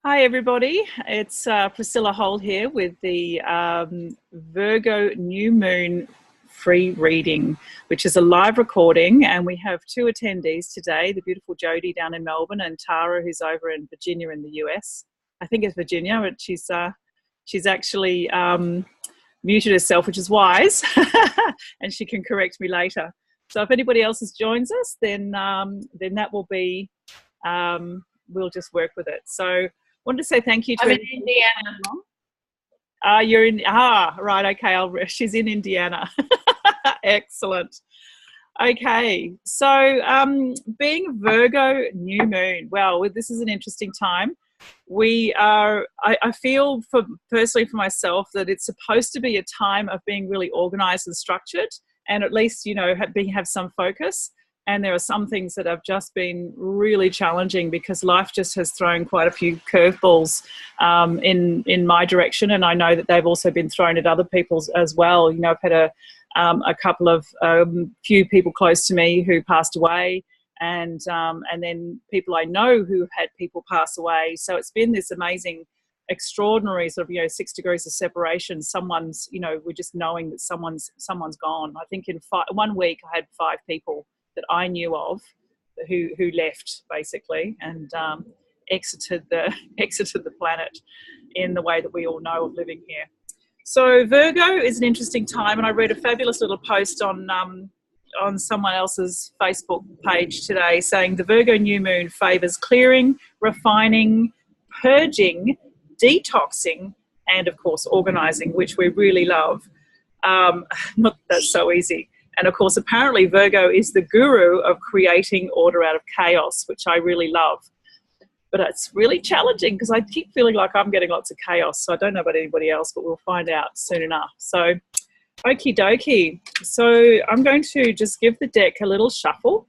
Hi everybody, it's Priscilla Holt here with the Virgo New Moon free reading, which is a live recording, and we have two attendees today, the beautiful Jody down in Melbourne and Tara who's over in Virginia in the US. I think it's Virginia, but she's actually muted herself, which is wise, and she can correct me later. So if anybody else joins us, then that will be, we'll just work with it. So wanted to say thank you to I'm in Indiana. You're in, right, okay, she's in Indiana. Excellent. Okay, so being Virgo new moon, well, this is an interesting time. I feel personally for myself that it's supposed to be a time of being really organized and structured, and at least, have some focus. And there are some things that have just been really challenging because life just has thrown quite a few curveballs in my direction. And I know that they've also been thrown at other people's as well. I've had a couple of few people close to me who passed away, and then people I know who had people pass away. So it's been this amazing, extraordinary sort of 6 degrees of separation. Someone's we're just knowing that someone's gone. I think in 1 week I had 5 people that I knew of who left basically and exited the planet in the way that we all know of living here. So Virgo is an interesting time, and I read a fabulous little post on someone else's Facebook page today saying the Virgo new moon favours clearing, refining, purging, detoxing, and of course organising, which we really love. Not that's so easy. And of course, apparently Virgo is the guru of creating order out of chaos, which I really love. But it's really challenging because I keep feeling like I'm getting lots of chaos. So I don't know about anybody else, but we'll find out soon enough. So, okie dokie. So I'm going to just give the deck a little shuffle,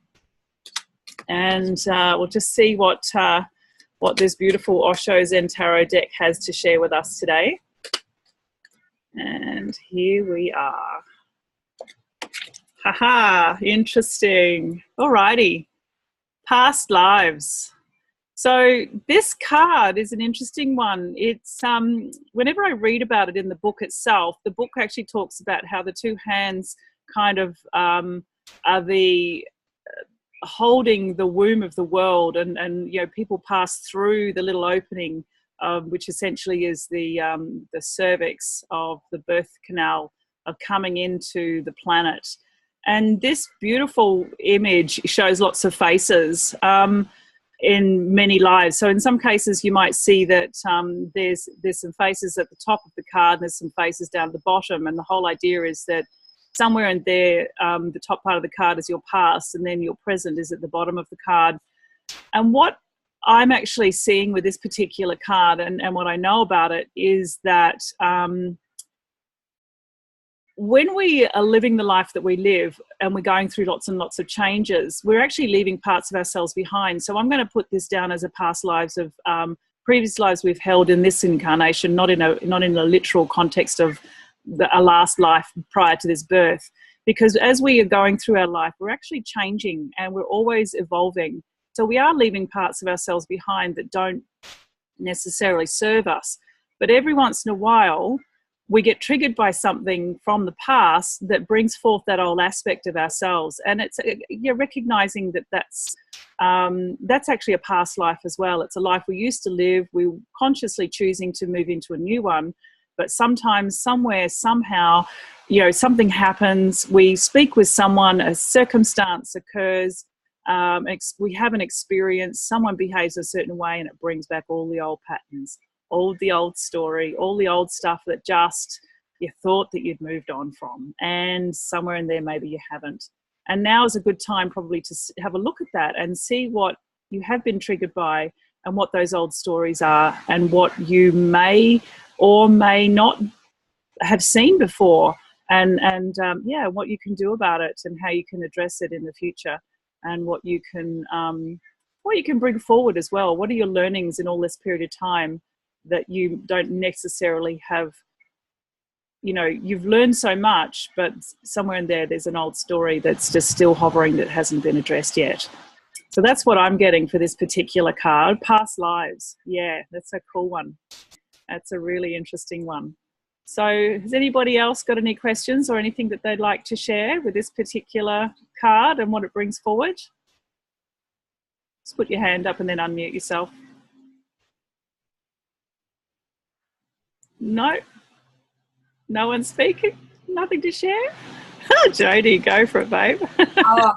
and we'll just see what this beautiful Osho Zen Tarot deck has to share with us today. And here we are. Haha, interesting. Alrighty, past lives. So this card is an interesting one. It's whenever I read about it in the book itself, the book actually talks about how the two hands kind of are the holding the womb of the world, and people pass through the little opening, which essentially is the cervix of the birth canal of coming into the planet. And this beautiful image shows lots of faces in many lives. So in some cases you might see that there's some faces at the top of the card, and there's some faces down at the bottom, and the whole idea is that somewhere in there, the top part of the card is your past, and then your present is at the bottom of the card. And what I'm actually seeing with this particular card, and what I know about it, is that when we are living the life that we live and we're going through lots and lots of changes, we're actually leaving parts of ourselves behind. So I'm going to put this down as a past lives of previous lives we've held in this incarnation, not in a literal context of a last life prior to this birth. Because as we are going through our life, we're actually changing and we're always evolving. So we are leaving parts of ourselves behind that don't necessarily serve us. But every once in a while, we get triggered by something from the past that brings forth that old aspect of ourselves. And it's recognizing that that's actually a past life as well. It's a life we used to live. We're consciously choosing to move into a new one. But sometimes, somewhere, somehow, something happens. We speak with someone, a circumstance occurs, we have an experience, someone behaves a certain way, and it brings back all the old patterns, all the old story, all the old stuff that just you thought that you'd moved on from, and somewhere in there maybe you haven't. And now is a good time probably to have a look at that and see what you have been triggered by and what those old stories are, and what you may or may not have seen before, and what you can do about it, and how you can address it in the future, and what you can bring forward as well. What are your learnings in all this period of time that you don't necessarily have? You've learned so much, but somewhere in there's an old story that's just still hovering, that hasn't been addressed yet. So that's what I'm getting for this particular card. Past lives. Yeah, that's a cool one. That's a really interesting one. So has anybody else got any questions or anything that they'd like to share with this particular card and what it brings forward? Just put your hand up and then unmute yourself. No? No one speaking? Nothing to share? Jodie, go for it, babe. Oh,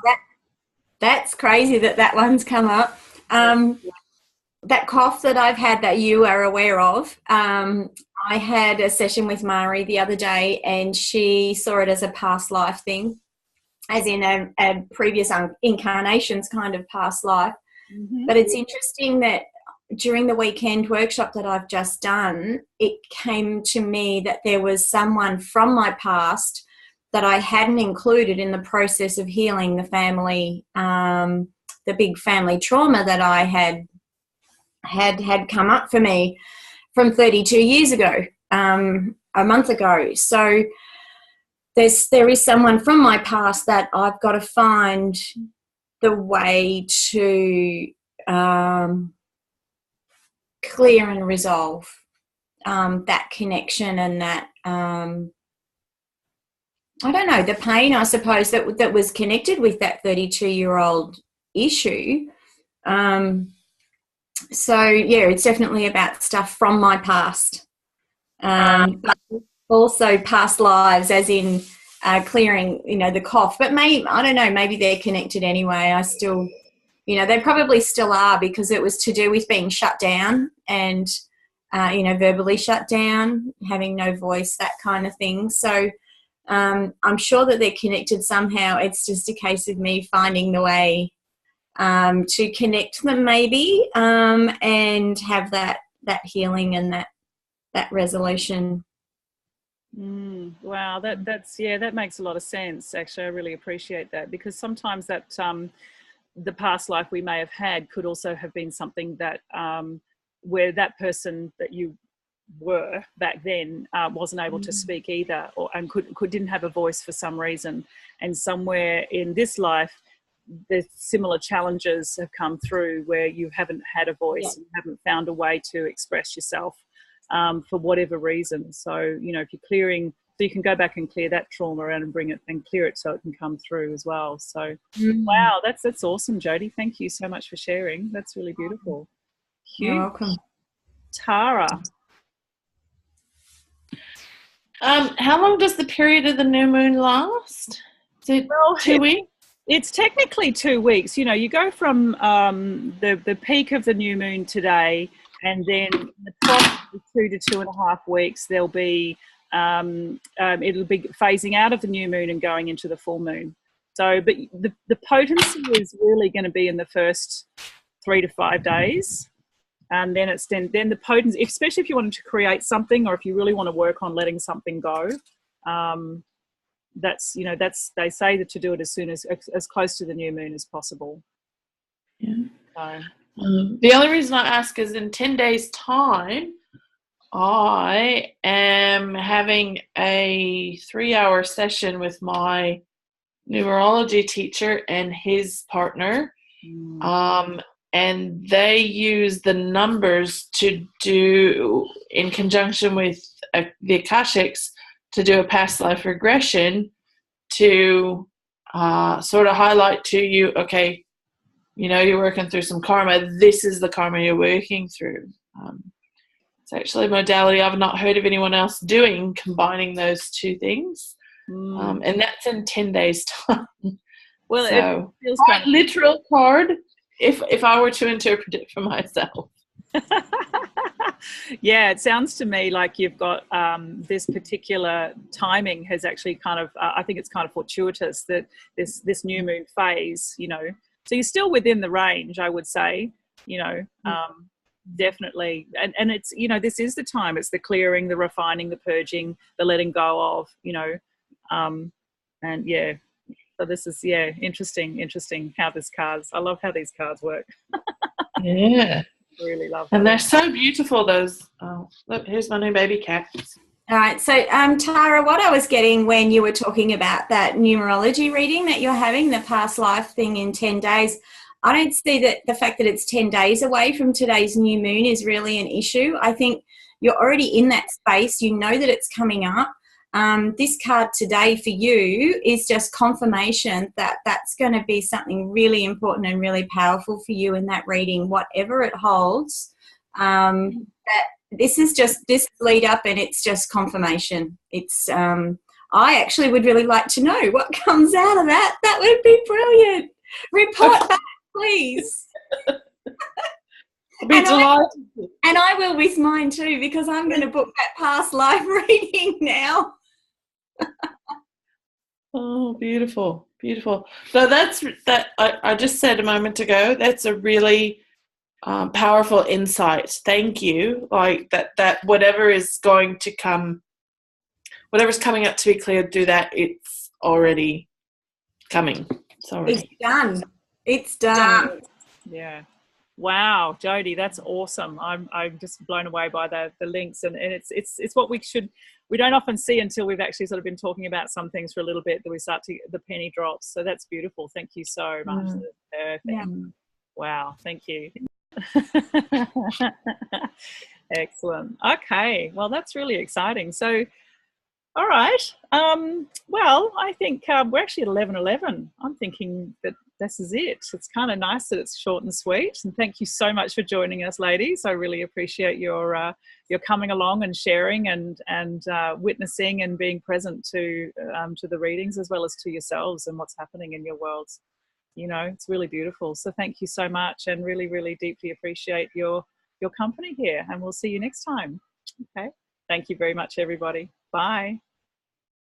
that's crazy that one's come up. That cough that I've had that you are aware of, I had a session with Mari the other day and she saw it as a past life thing, as in a previous incarnations kind of past life. Mm-hmm. But it's interesting that during the weekend workshop that I've just done, it came to me that there was someone from my past that I hadn't included in the process of healing the family, the big family trauma that I had come up for me from 32 years ago, a month ago. So there is someone from my past that I've got to find the way to clear and resolve that connection and that I don't know, the pain, I suppose, that was connected with that 32-year-old issue. So, yeah, it's definitely about stuff from my past. But also past lives, as in clearing, the cough. But I don't know, maybe they're connected anyway. I still, they probably still are, because it was to do with being shut down and, verbally shut down, having no voice, that kind of thing. So I'm sure that they're connected somehow. It's just a case of me finding the way to connect them maybe, and have that healing and that resolution. Wow, that makes a lot of sense. Actually, I really appreciate that, because sometimes that the past life we may have had could also have been something that where that person that you were back then wasn't able to speak either, and didn't have a voice for some reason, and somewhere in this life the similar challenges have come through where you haven't had a voice, and haven't found a way to express yourself for whatever reason. So if you're clearing, so you can go back and clear that trauma out and bring it and clear it so it can come through as well. So wow, that's awesome, Jodie. Thank you so much for sharing. That's really beautiful. You're welcome. Tara. How long does the period of the new moon last? Is it 2 weeks? It's technically 2 weeks. You go from the peak of the new moon today, and then the top 2 to 2.5 weeks, there'll be it'll be phasing out of the new moon and going into the full moon. So, but the potency is really going to be in the first 3 to 5 days. And then then the potency, especially if you wanted to create something, or if you really want to work on letting something go, that's they say that to do it as soon as close to the new moon as possible. Yeah. So. The only reason I ask is in 10 days' time, I am having a 3-hour session with my numerology teacher and his partner. And they use the numbers to do, in conjunction with the Akashics, to do a past life regression to sort of highlight to you, okay, you're working through some karma. This is the karma you're working through. It's actually a modality I've not heard of anyone else doing, combining those two things. And that's in 10 days' time. Well, so, it feels quite literal card, if I were to interpret it for myself. Yeah, it sounds to me like you've got this particular timing has actually kind of, I think it's kind of fortuitous that this new moon phase, so you're still within the range, I would say, definitely. And it's, this is the time, it's the clearing, the refining, the purging, the letting go of, and yeah. So this is, interesting how this cards, I love how these cards work. Yeah. Really love them. And they're so beautiful, those. Look, here's my new baby cat. All right. So, Tara, what I was getting when you were talking about that numerology reading that you're having, the past life thing in 10 days, I don't see that the fact that it's 10 days away from today's new moon is really an issue. I think you're already in that space. You know that it's coming up. This card today for you is just confirmation that that's going to be something really important and really powerful for you in that reading, whatever it holds. That this is just this lead up, and it's just confirmation. It's I actually would really like to know what comes out of that. That would be brilliant. Report back, please. I'll be delighted. And I will with mine too, because I'm going to book that past live reading now. Oh, beautiful, beautiful. So that's that. I just said a moment ago. That's a really powerful insight. Thank you. Like that. Whatever is going to come, whatever's coming up to be cleared through that, it's already coming. Sorry. It's done. It's done. Yeah. Wow, Jody, that's awesome. I'm just blown away by the links, and it's what we don't often see until we've actually sort of been talking about some things for a little bit, that we start to the penny drops. So that's beautiful. Thank you so much. Perfect. Yeah. Wow, thank you. Excellent. Okay, well, that's really exciting. So all right. Well, I think we're actually at 11:11. I'm thinking that this is it. It's kind of nice that it's short and sweet. And thank you so much for joining us, ladies. I really appreciate your coming along and sharing and witnessing and being present to the readings, as well as to yourselves and what's happening in your worlds. You know, it's really beautiful. So thank you so much, and really, really deeply appreciate your company here. And we'll see you next time. Okay. Thank you very much, everybody. Bye.